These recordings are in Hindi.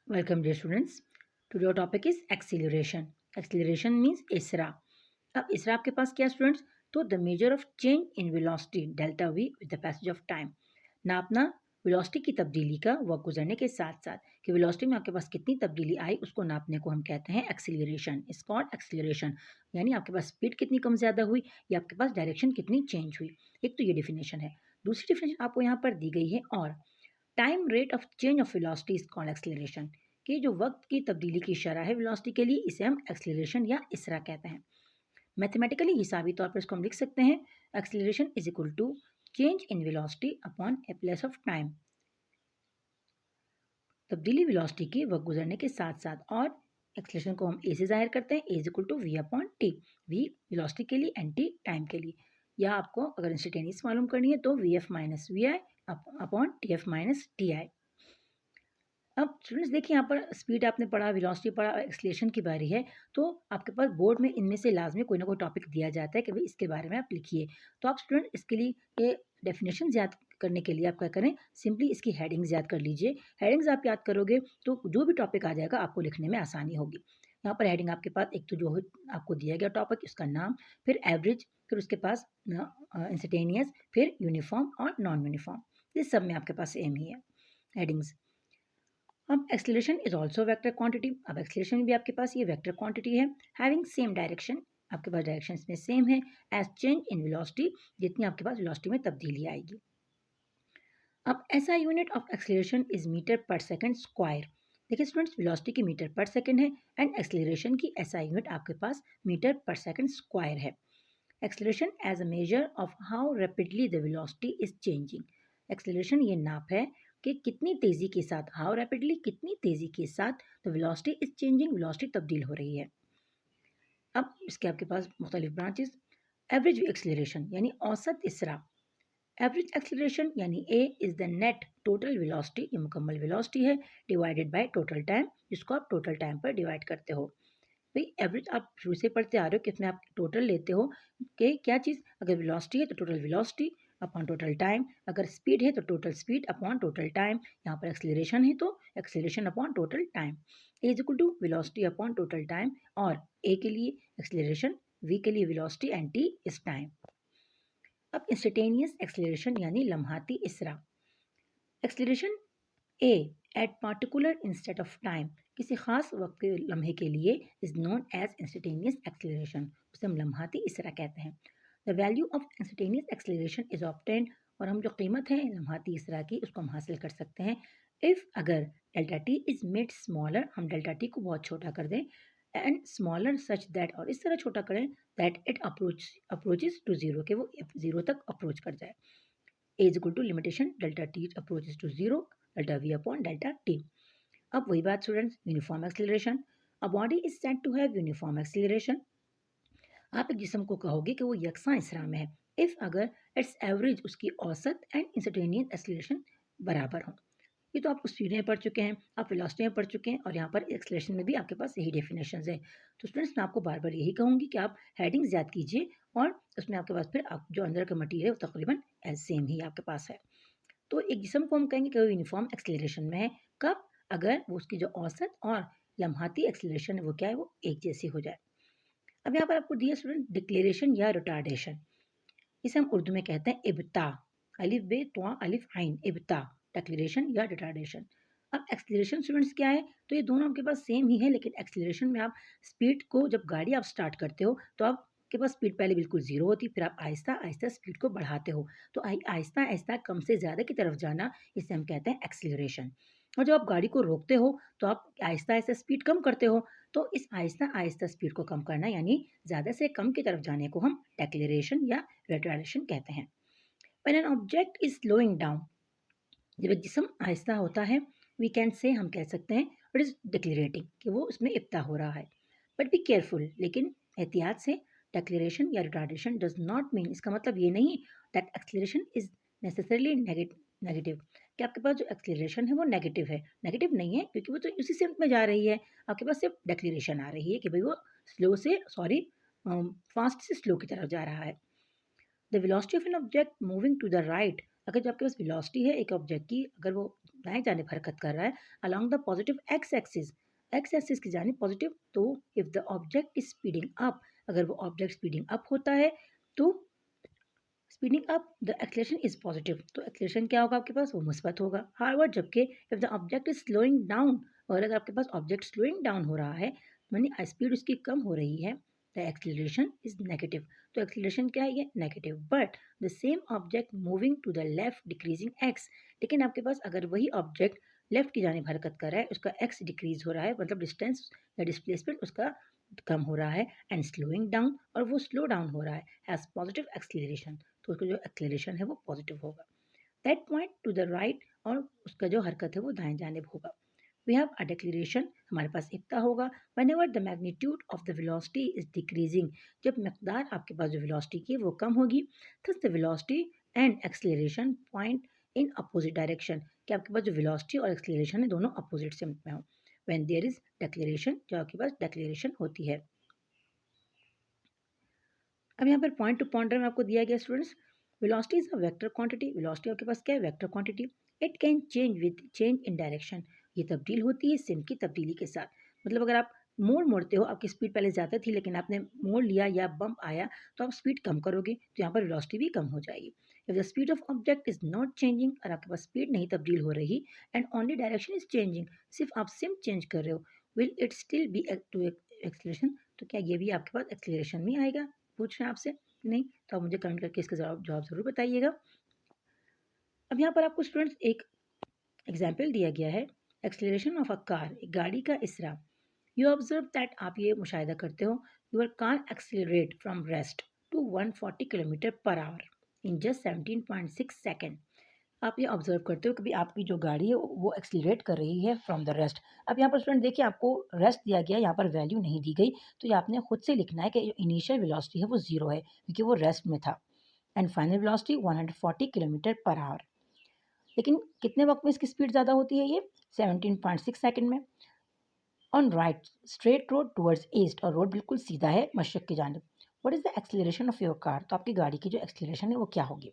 Welcome, dear students. Today our topic is acceleration. Acceleration means इसरा. अब इसरा आपके पास क्या स्टूडेंट्स? तो the measure of change in velocity delta we with the passage of time. नापना वेलोसिटी की तब्दीली का वक्त गुजरने के साथ साथ कि वेलोसिटी में आपके पास कितनी तब्दीली आई उसको नापने को हम कहते हैं एक्सीलरेशन. It's called acceleration. यानी आपके पास स्पीड कितनी कम ज़्यादा हुई या आपके पास डायरेक्शन कितनी चेंज हुई. एक तो ये डिफिनेशन है. दूसरी डिफिनेशन आपको यहाँ पर दी गई है और time rate of change of velocity is called acceleration. कि जो वक्त की तब्दीली की शरह है वेलोसिटी के लिए इसे हम एक्सीलरेशन या इसरा कहते हैं. मैथमेटिकली हिसाबी तौर पर इसको हम लिख सकते हैं acceleration is equal to change in velocity upon a plus of time. तब्दीली वेलोसिटी की वक्त गुजरने के साथ साथ और एक्सीलरेशन को हम ए से जाहिर करते हैं A is equal to V upon T. V velocity के लिए एंड टी टाइम के लिए. या आपको अगर इंस्टेंटेनियस मालूम करनी है तो V F minus V I upon T F minus T I. अब स्टूडेंट्स देखिए यहाँ पर स्पीड आपने पढ़ा, वेलोसिटी पढ़ा, एक्सीलरेशन की बारी है. तो आपके पास बोर्ड में इनमें से लाजमी कोई ना कोई टॉपिक दिया जाता है कि भाई इसके बारे में आप लिखिए. तो आप स्टूडेंट इसके लिए ये डेफिनेशन याद करने के लिए आप क्या करें, सिंपली इसकी हेडिंग्स याद कर लीजिए. हेडिंग्स आप याद करोगे तो जो भी टॉपिक आ जाएगा आपको लिखने में आसानी होगी. यहाँ पर हेडिंग आपके पास एक तो जो आपको दिया गया टॉपिक उसका नाम, फिर एवरेज, फिर उसके पास इंस्टेंटेनियस, फिर यूनिफॉर्म और नॉन यूनिफॉर्म. ये सब में आपके पास सेम ही है हेडिंग्स. अब acceleration is also vector quantity. अब एक्सीलरेशन भी आपके पास ये वेक्टर क्वांटिटी है. हैविंग सेम डायरेक्शन, आपके पास डायरेक्शन में सेम है एज चेंज इन वेलोसिटी, जितनी आपके पास वेलोसिटी में तब्दीली आएगी. अब ऐसा unit of acceleration is metre per second square. देखिए स्टूडेंट्स वेलोसिटी की मीटर पर सेकंड है एंड एक्सीलरेशन की ऐसा यूनिट आपके पास मीटर पर सेकंड स्क्वायर है. Acceleration as a measure of how rapidly the velocity is changing. Acceleration ये नाप है कि कितनी तेज़ी के साथ, हाउ रैपिडली कितनी तेज़ी के साथ the velocity is changing, velocity तब्दील हो रही है. अब इसके आपके पास मुख्तलिफ ब्रांचेस. एवरेज एक्सीलरेशन यानी औसत इसरा. एवरेज एक्सीलरेशन यानी A is the net total velocity, ये मुकम्मल वेलोसिटी है, डिवाइडेड बाय टोटल टाइम, जिसको आप टोटल टाइम पर डिवाइड करते हो. भाई एवरेज आप शुरू से पढ़ते आ रहे हो कि इसमें आप टोटल लेते हो कि क्या चीज़, अगर वेलोसिटी है तो total velocity upon total time, अगर स्पीड है तो total speed upon total time, यहाँ पर एक्सीलरेशन है तो acceleration upon total time. A is equal to velocity upon total time और ए के लिए एक्सीलरेशन, वी के लिए velocity and T is time. अब इंस्टेंटेनियस एक्सीलरेशन यानी लम्हाती इसरा. Acceleration A at particular instant of time, किसी खास वक्त के लम्हे के लिए is known as instantaneous acceleration, उसे हम लम्हाती इसरा कहते हैं. The value of instantaneous acceleration is obtained, और हम जो कीमत है लम्हाती इसरा की उसको हम हासिल कर सकते हैं इफ़ अगर delta T is made smaller, हम डेल्टा टी को बहुत छोटा कर दें, एंड स्मॉलर सच दैट, और इस तरह छोटा करें that it approaches to zero, के वो जीरो तक अप्रोच कर जाए. A is equal to limitation delta T approaches to zero delta V upon delta T. अब वही बात students, uniform acceleration. A body is said to have uniform acceleration. आप एक जिस्म को कहोगे कि वो यकसा इसरा में है इफ़ अगर इट्स एवरेज, उसकी औसत एंड इंस्टेंटेनियस एक्सीलरेशन बराबर हो. ये तो आप स्पीड में पढ़ चुके हैं, आप वेलोसिटी में पढ़ चुके हैं, और यहाँ पर एक्सीलरेशन में भी आपके पास यही डेफिनेशन है. तो स्टूडेंट्स मैं आपको बार बार यही कहूँगी कि आप हेडिंग्स याद कीजिए और उसमें आपके पास फिर आप जो अंदर का मटीरियल है वो तकरीबन सेम ही आपके पास है. तो एक जिस्म को हम कहेंगे कि वो यूनिफॉर्म एक्सीलरेशन में है कब, अगर वो उसकी जो औसत और लम्हाती एक्सीलरेशन है वो क्या है, वो एक जैसी हो जाए. अब यहाँ पर आपको दिया स्टूडेंट डिक्लेरेशन या रिटार्डेशन. इसे हम उर्दू में कहते हैं इब्ता, अलिफ बे तुआ अलिफ आइन, इब्ता, डिक्लेरेशन या रिटार्डेशन. अब एक्सीलरेशन स्टूडेंट्स क्या है, तो ये दोनों आपके पास सेम ही है, लेकिन एक्सीलरेशन में आप स्पीड को, जब गाड़ी आप स्टार्ट करते हो तो आपके पास स्पीड पहले बिल्कुल ज़ीरो होती, फिर आप आहिस्ता आहिस्ता स्पीड को बढ़ाते हो. तो आहिस्ता आहिस्ता कम से ज़्यादा की तरफ जाना, इसे हम कहते हैं एक्सीलरेशन. और जब आप गाड़ी को रोकते हो तो आप आहिस्ता आहिस्ता स्पीड कम करते हो. तो इस आहिस्ता आहिस्ता स्पीड को कम करना यानी ज़्यादा से कम की तरफ जाने को हम डेक्लेरेशन या रिटार्डेशन कहते हैं. When an object is slowing down, जब एक जिस्म आहिस्ता होता है, वी कैन से, हम कह सकते हैं इट इज़ डिक्लेरेटिंग, कि वो उसमें इब्ता हो रहा है. बट बी केयरफुल, लेकिन एहतियात से. डेक्लेरेशन या रिटार्डेशन डज नॉट मीन, इसका मतलब ये नहीं that acceleration is necessarily negative, कि आपके पास जो एक्सीलरेशन है वो नेगेटिव है. नेगेटिव नहीं है, क्योंकि वो तो उसी सिम्त में जा रही है. आपके पास सिर्फ डेक्लेरेशन आ रही है कि भाई वो स्लो से, सॉरी, फास्ट से स्लो की तरफ जा रहा है. The velocity of an object moving to the right अगर जो आपके पास वेलोसिटी है एक ऑब्जेक्ट की, अगर वो दाएं जानिब हरकत कर रहा है along the positive x axis की जानिब पॉजिटिव, तो if the object is speeding up, अगर वो ऑब्जेक्ट स्पीडिंग अप होता है तो speeding up the acceleration is positive, तो एक्सेलरेशन क्या होगा आपके पास, वो मुस्बत होगा। हाउएवर जबकि if the object is slowing down, और अगर आपके पास ऑब्जेक्ट स्लोइंग डाउन हो रहा है यानी स्पीड उसकी कम हो रही है, द एक्सेलरेशन इज नेगेटिव, तो एक्सेलरेशन क्या है, ये negative. But the same object moving to the left decreasing X, लेकिन आपके पास अगर वही ऑब्जेक्ट लेफ्ट की जानिब हरकत कर रहा है, उसका एक्स डिक्रीज हो रहा है, मतलब डिस्टेंस या डिस्प्लेसमेंट उसका कम हो रहा है, एंड स्लोइंग डाउन, और वो स्लो डाउन हो रहा है, हैज पॉजिटिव एक्सेलरेशन, तो उसका जो एक्सेलरेशन है वो पॉजिटिव होगा। That point two the right, और उसका जो हरकत है वो दाएं जानिब होगा। वी हैव अ डिक्लेरेशन, हमारे पास इतना होगा, whenever the magnitude of the velocity is decreasing, जब मकदार आपके पास जो वेलोसिटी की है वो कम होगी, thus the velocity and acceleration point in opposite direction, कि आपके पास जो वेलोसिटी और एक्सेलरेशन है दोनों अपोजिट से में हो। व्हेन देयर इज डिक्लेरेशन, जब आपके पास डिक्लेरेशन होती है। अब यहाँ पर पॉइंट टू पॉइंटर में आपको दिया गया students, velocity is a vector quantity, velocity आपके पास क्या है, vector quantity. It can change with change in direction, ये तब्दील होती है सिम की तब्दीली के साथ। मतलब अगर आप मोड़ मोड़ते हो, आपकी स्पीड पहले ज़्यादा थी लेकिन आपने मोड़ लिया या बम्प आया तो आप स्पीड कम करोगे, तो यहाँ पर वेलोसिटी भी कम हो जाएगी। If the speed of object is not changing, और आपके पास स्पीड नहीं तब्दील हो रही, and only direction is changing, सिर्फ आप सिम चेंज कर रहे हो, will it still be to acceleration, तो क्या ये भी आपके पास एक्सलेशन में आएगा, पूछ रहे हैं आपसे नहीं, तो आप मुझे कमेंट करके इसका जवाब जवाब ज़रूर बताइएगा। अब यहाँ पर आपको स्टूडेंट्स एक एग्जाम्पल दिया गया है, एक्सलेशन ऑफ अ कार, एक गाड़ी का इसरा। यू ऑब्जर्व दैट, आप ये मुशाहिदा करते हो, your car accelerate from rest to 140 kilometre per hour in just 17.6 second. आप ये ऑब्जर्व करते हो कि भाई आपकी जो गाड़ी है वो एक्सीलरेट कर रही है फ्रॉम द रेस्ट। अब यहाँ पर स्टूडेंट देखिए, आपको रेस्ट दिया गया है, यहाँ पर वैल्यू नहीं दी गई, तो ये आपने खुद से लिखना है कि जो इनिशियल वेलोसिटी है वो 0 है क्योंकि वो रेस्ट में था, and final velocity 140 kilometre per our. लेकिन कितने वक्त में इसकी स्पीड ज़्यादा होती है, ये 17.6 सेकेंड में। On right straight road towards east, और रोड बिल्कुल सीधा है मशरक की जानिब। What is the acceleration of your car, तो आपकी गाड़ी की जो एक्सीलरेशन है वो क्या होगी,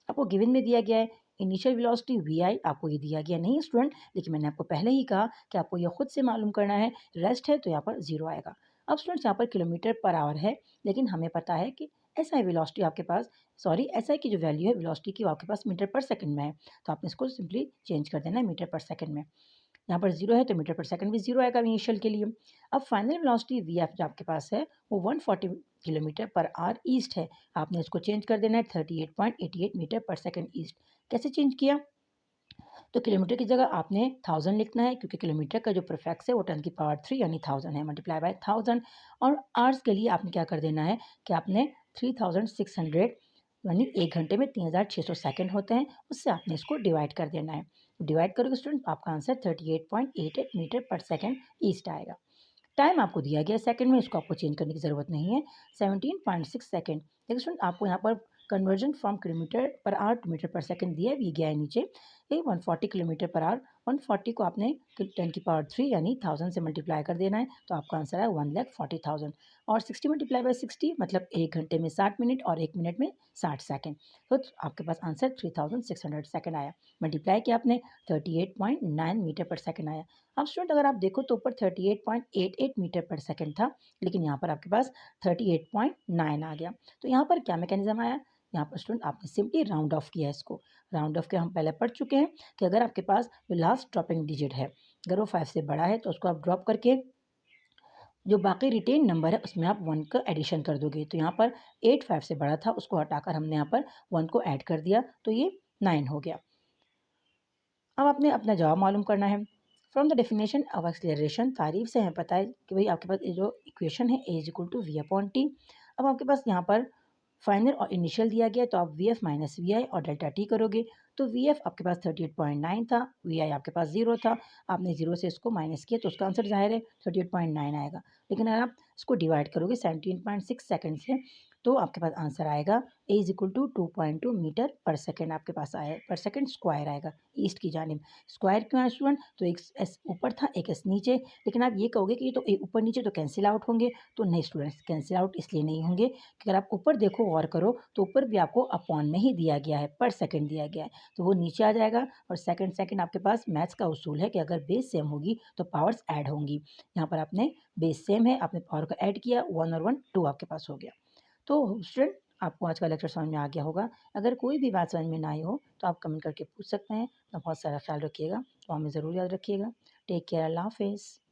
आपको गिवन में दिया गया है। इनिशियल वेलोसिटी वी आई आपको ये दिया गया नहीं स्टूडेंट, लेकिन मैंने आपको पहले ही कहा कि आपको ये खुद से मालूम करना है, रेस्ट है तो यहाँ पर 0 आएगा। अब स्टूडेंट्स यहाँ पर किलोमीटर पर आवर है, लेकिन हमें पता है कि ऐसा है वेलोसिटी आपके पास, सॉरी ऐसा है कि जो वैल्यू है वेलोसिटी की वो आपके पास मीटर पर सेकंड में है, तो आपने इसको सिंपली चेंज कर देना है मीटर पर सेकंड में। यहाँ पर 0 है तो मीटर पर सेकंड भी 0 आएगा इनिशियल के लिए। अब फाइनल वेलोसिटी वी एफ जो आपके पास है वो 140 किलोमीटर पर आवर ईस्ट है, आपने इसको चेंज कर देना है 38.88 मीटर पर सेकंड ईस्ट। कैसे चेंज किया, तो किलोमीटर की जगह आपने 1000 लिखना है क्योंकि किलोमीटर का जो प्रीफिक्स है वो 10 की पावर 3 यानी 1000 है, मल्टीप्लाई बाय 1000। और आवर्स के लिए आपने क्या कर देना है कि आपने 3600 यानी 1 घंटे में 3600 सेकंड होते हैं, उससे आपने इसको डिवाइड कर देना है। डिवाइड करोगे स्टूडेंट, आपका answer 38.88 metre per second east आएगा। टाइम आपको दिया गया सेकंड में, इसको आपको चेंज करने की ज़रूरत नहीं है, 17.6 सेकंड। देखिए स्टूडेंट, आपको यहाँ पर conversion from kilometre per hour to metre per second दिया गया है नीचे, ये 140 किलोमीटर पर आवर, 140 को आपने 10 की पावर 3 यानी 1000 से मल्टीप्लाई कर देना है, तो आपका आंसर है 1,40,000। और 60 मल्टीप्लाई बाय 60 मतलब 1 घंटे में 60 मिनट और 1 मिनट में 60 सेकंड, तो आपके पास आंसर 3600 सेकंड आया। मल्टीप्लाई किया आपने 38.9 मीटर पर सेकंड आया। अब स्टूडेंट अगर आप देखो तो ऊपर 38.88 मीटर पर सेकंड था, लेकिन यहाँ पर आपके पास 38.9 आ गया, तो यहाँ पर क्या मैकेनिज्म आया, यहाँ पर स्टूडेंट आपने सिंपली राउंड ऑफ किया है इसको। राउंड ऑफ के हम पहले पढ़ चुके हैं कि अगर आपके पास जो लास्ट ड्रॉपिंग डिजिट है अगर वो 5 से बड़ा है तो उसको आप ड्रॉप करके जो बाकी रिटेन नंबर है उसमें आप 1 का एडिशन कर दोगे, तो यहाँ पर 8 5 से बड़ा था उसको हटाकर हमने यहाँ पर 1 को ऐड कर दिया, तो ये 9 हो गया। अब आपने अपना जवाब मालूम करना है। From the definition of acceleration, तारीफ से हमें पता है कि भाई आपके पास ये जो इक्वेशन है A is equal to V upon T. अब आपके पास यहाँ पर फाइनल और इनिशियल दिया गया, तो आप वी एफ माइनस वी आई और डेल्टा टी करोगे, तो वी एफ आपके पास 38.9 था, वी आई आपके पास 0 था, आपने 0 से इसको माइनस किया तो उसका आंसर जाहिर है 38.9 आएगा। लेकिन अगर आप इसको डिवाइड करोगे 17.6 सेकंड से, तो आपके पास आंसर आएगा ए इज इक्वल टू 2.2 मीटर पर सेकेंड आपके पास आया, पर सेकेंड स्क्वायर आएगा ईस्ट की जानिब। स्क्वायर क्यों है स्टूडेंट? तो एक एस ऊपर था एक एस नीचे, लेकिन आप ये कहोगे कि ये तो ए ऊपर नीचे तो कैंसिल आउट होंगे, तो नहीं स्टूडेंट्स, कैंसिल आउट इसलिए नहीं होंगे कि अगर आप ऊपर देखो और करो तो ऊपर भी आपको अपॉन में ही दिया गया है, पर सेकेंड दिया गया है, तो वो नीचे आ जाएगा। और सेकेंड सेकेंड आपके पास मैथ्स का उसूल है कि अगर बेस सेम होगी तो पावर्स ऐड होंगी। यहाँ पर आपने बेस सेम है, आपने पावर को ऐड किया, 1 और 1 2 आपके पास हो गया। तो स्टूडेंट आपको आज का लेक्चर समझ में आ गया होगा। अगर कोई भी बात समझ में ना आई हो तो आप कमेंट करके पूछ सकते हैं। तो बहुत सारा ख्याल रखिएगा, तो हमें ज़रूर याद रखिएगा। टेक केयर, अल्लाह हाफिज़।